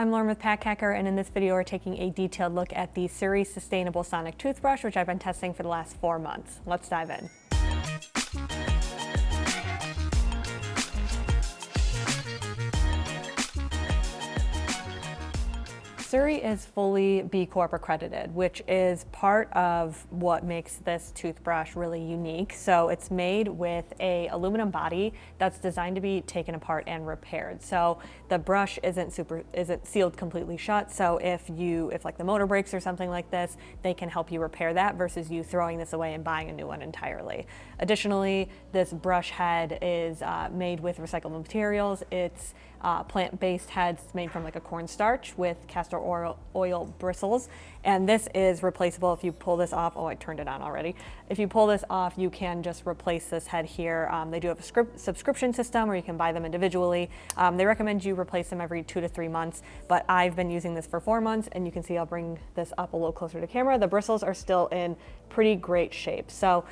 I'm Lauren with Pack Hacker, and in this video we're taking a detailed look at the SURI Sustainable Sonic Toothbrush, which I've been testing for the last 4 months. Let's dive in. SURI is fully B Corp accredited, which is part of what makes this toothbrush really unique. So it's made with an aluminum body that's designed to be taken apart and repaired. So the brush isn't sealed completely shut. So if like the motor breaks or something like this, they can help you repair that versus you throwing this away and buying a new one entirely. Additionally, this brush head is made with recyclable materials. It's plant-based heads made from like a cornstarch with castor oil bristles, and this is replaceable. If you pull this off, oh, I turned it on already. If you pull this off, you can just replace this head here. They do have a subscription system where you can buy them individually. They recommend you replace them every 2 to 3 months, but I've been using this for 4 months, and you can see I'll bring this up a little closer to camera. The bristles are still in pretty great shape. So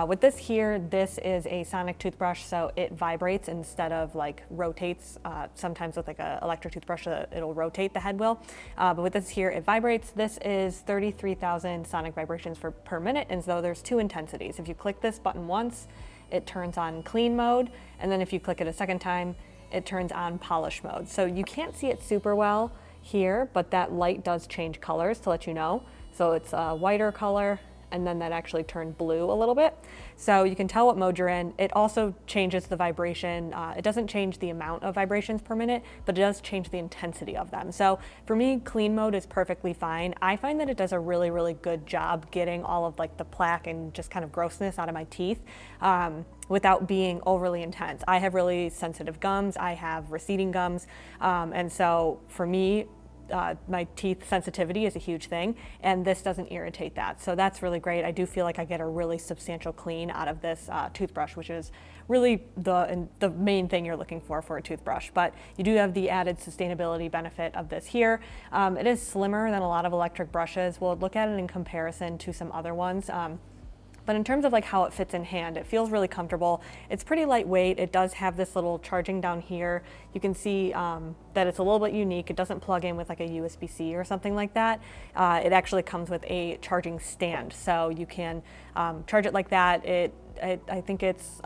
with this here, this is a sonic toothbrush, so it vibrates instead of like rotates. Sometimes with like an electric toothbrush, it'll rotate, the head will. But with this here, it vibrates. This is 33,000 sonic vibrations per minute, and so there's 2 intensities. If you click this button once, it turns on clean mode, and then if you click it a second time, it turns on polish mode. So you can't see it super well here, but that light does change colors to let you know. So it's a whiter color, and then that actually turned blue a little bit. So you can tell what mode you're in. It also changes the vibration. It doesn't change the amount of vibrations per minute, but it does change the intensity of them. So for me, clean mode is perfectly fine. I find that it does a really, really good job getting all of like the plaque and just kind of grossness out of my teeth without being overly intense. I have really sensitive gums. I have receding gums. And so for me, my teeth sensitivity is a huge thing, and this doesn't irritate that. So that's really great. I do feel like I get a really substantial clean out of this toothbrush, which is really the main thing you're looking for a toothbrush. But you do have the added sustainability benefit of this here. It is slimmer than a lot of electric brushes. We'll look at it in comparison to some other ones. But in terms of like how it fits in hand, it feels really comfortable. It's pretty lightweight. It does have this little charging down here. You can see that it's a little bit unique. It doesn't plug in with like a USB-C or something like that. It actually comes with a charging stand, so you can charge it like that. I think it's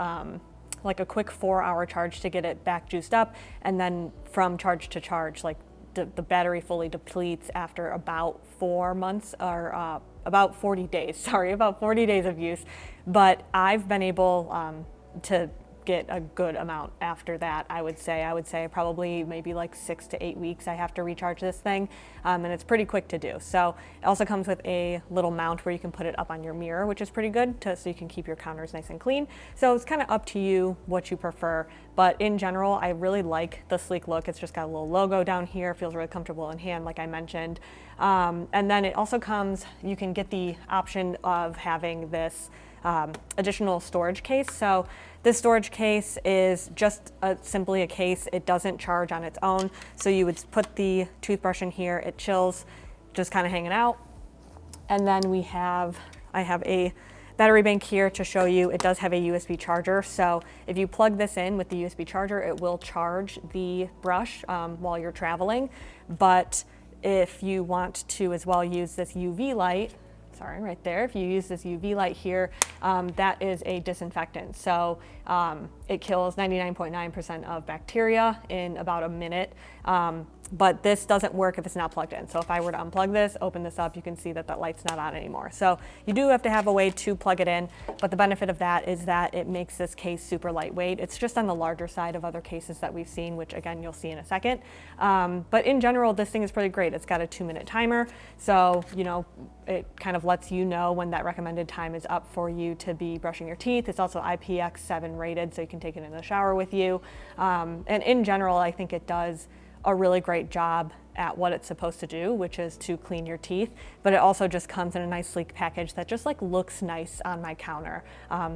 like a quick 4-hour charge to get it back juiced up, and then from charge to charge, like the battery fully depletes after about 4 months or about 40 days, about 40 days of use. But I've been able to get a good amount after that. I would say probably maybe like 6 to 8 weeks I have to recharge this thing, and it's pretty quick to do. So it also comes with a little mount where you can put it up on your mirror, which is pretty good so you can keep your counters nice and clean. So it's kind of up to you what you prefer, but in general I really like the sleek look. It's just got a little logo down here, feels really comfortable in hand like I mentioned, and then it also comes, you can get the option of having this additional storage case. So this storage case is just simply a case. It doesn't charge on its own. So you would put the toothbrush in here, it chills, just kind of hanging out. And then I have a battery bank here to show you. It does have a USB charger. So if you plug this in with the USB charger, it will charge the brush while you're traveling. But if you want to as well use this UV light, right there. If you use this UV light here, that is a disinfectant. So it kills 99.9% of bacteria in about a minute. But this doesn't work if it's not plugged in. So if I were to unplug this, open this up, you can see that that light's not on anymore. So you do have to have a way to plug it in, but the benefit of that is that it makes this case super lightweight. It's just on the larger side of other cases that we've seen, which again, you'll see in a second. But in general, this thing is pretty great. It's got a 2-minute timer. So, it kind of lets you know when that recommended time is up for you to be brushing your teeth. It's also IPX7 rated, so you can take it in the shower with you. And in general, I think it does a really great job at what it's supposed to do, which is to clean your teeth, but it also just comes in a nice sleek package that just like looks nice on my counter.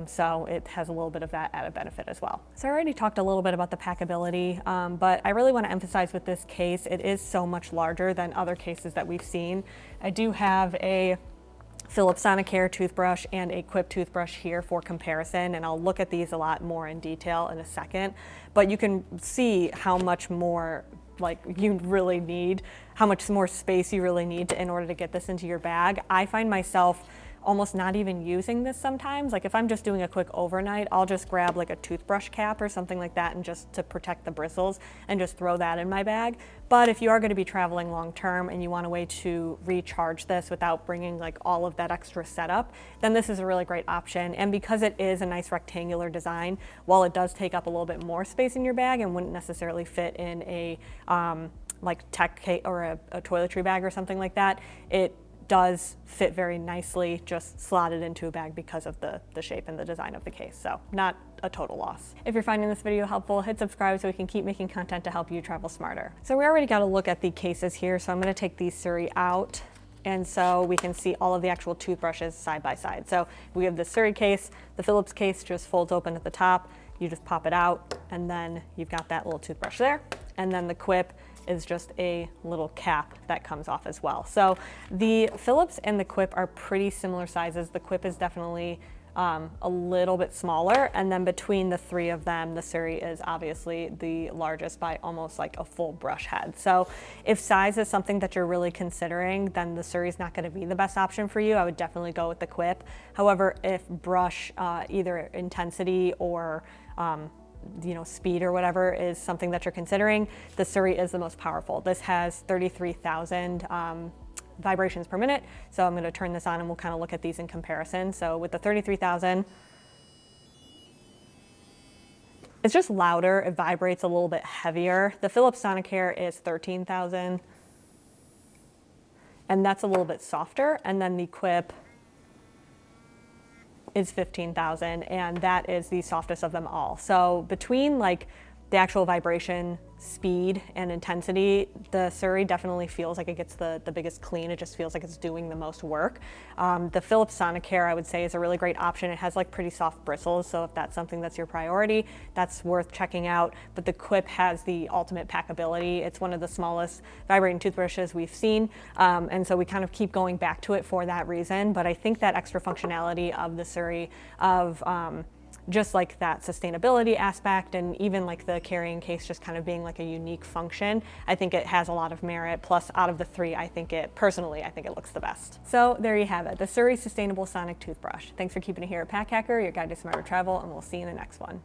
So it has a little bit of that added benefit as well. So I already talked a little bit about the packability, but I really want to emphasize with this case, it is so much larger than other cases that we've seen. I do have a Philips Sonicare toothbrush and a Quip toothbrush here for comparison, and I'll look at these a lot more in detail in a second, but you can see how much more like you really need, how much more space you really need in order to get this into your bag. I find myself almost not even using this sometimes. Like if I'm just doing a quick overnight, I'll just grab like a toothbrush cap or something like that and just to protect the bristles and just throw that in my bag. But if you are going to be traveling long term and you want a way to recharge this without bringing like all of that extra setup, then this is a really great option. And because it is a nice rectangular design, while it does take up a little bit more space in your bag and wouldn't necessarily fit in a like tech case or a toiletry bag or something like that, it does fit very nicely, just slotted into a bag because of the shape and the design of the case. So not a total loss. If you're finding this video helpful, hit subscribe so we can keep making content to help you travel smarter. So we already got a look at the cases here. So I'm gonna take these SURI out. And so we can see all of the actual toothbrushes side by side. So we have the SURI case, the Philips case just folds open at the top. You just pop it out and then you've got that little toothbrush there. And then the Quip is just a little cap that comes off as well. So the Philips and the Quip are pretty similar sizes. The Quip is definitely a little bit smaller, and then between the three of them, the SURI is obviously the largest by almost like a full brush head. So if size is something that you're really considering, then the SURI is not going to be the best option for you. I would definitely go with the Quip. However, if brush either intensity or speed or whatever is something that you're considering, the SURI is the most powerful. This has 33,000 vibrations per minute. So I'm going to turn this on and we'll kind of look at these in comparison. So with the 33,000, it's just louder. It vibrates a little bit heavier. The Philips Sonicare is 13,000, and that's a little bit softer. And then the Quip is 15,000, and that is the softest of them all. So between like the actual vibration speed and intensity, the SURI definitely feels like it gets the biggest clean. It just feels like it's doing the most work. The Philips Sonicare, I would say, is a really great option. It has like pretty soft bristles, so if that's something that's your priority, that's worth checking out. But the Quip has the ultimate packability. It's one of the smallest vibrating toothbrushes we've seen, and so we kind of keep going back to it for that reason. But I think that extra functionality of the SURI, of just like that sustainability aspect, and even like the carrying case just kind of being like a unique function, I think it has a lot of merit. Plus, out of the three, I think it looks the best. So there you have it, the SURI Sustainable Sonic Toothbrush. Thanks for keeping it here at Pack Hacker, your guide to smarter travel, and we'll see you in the next one.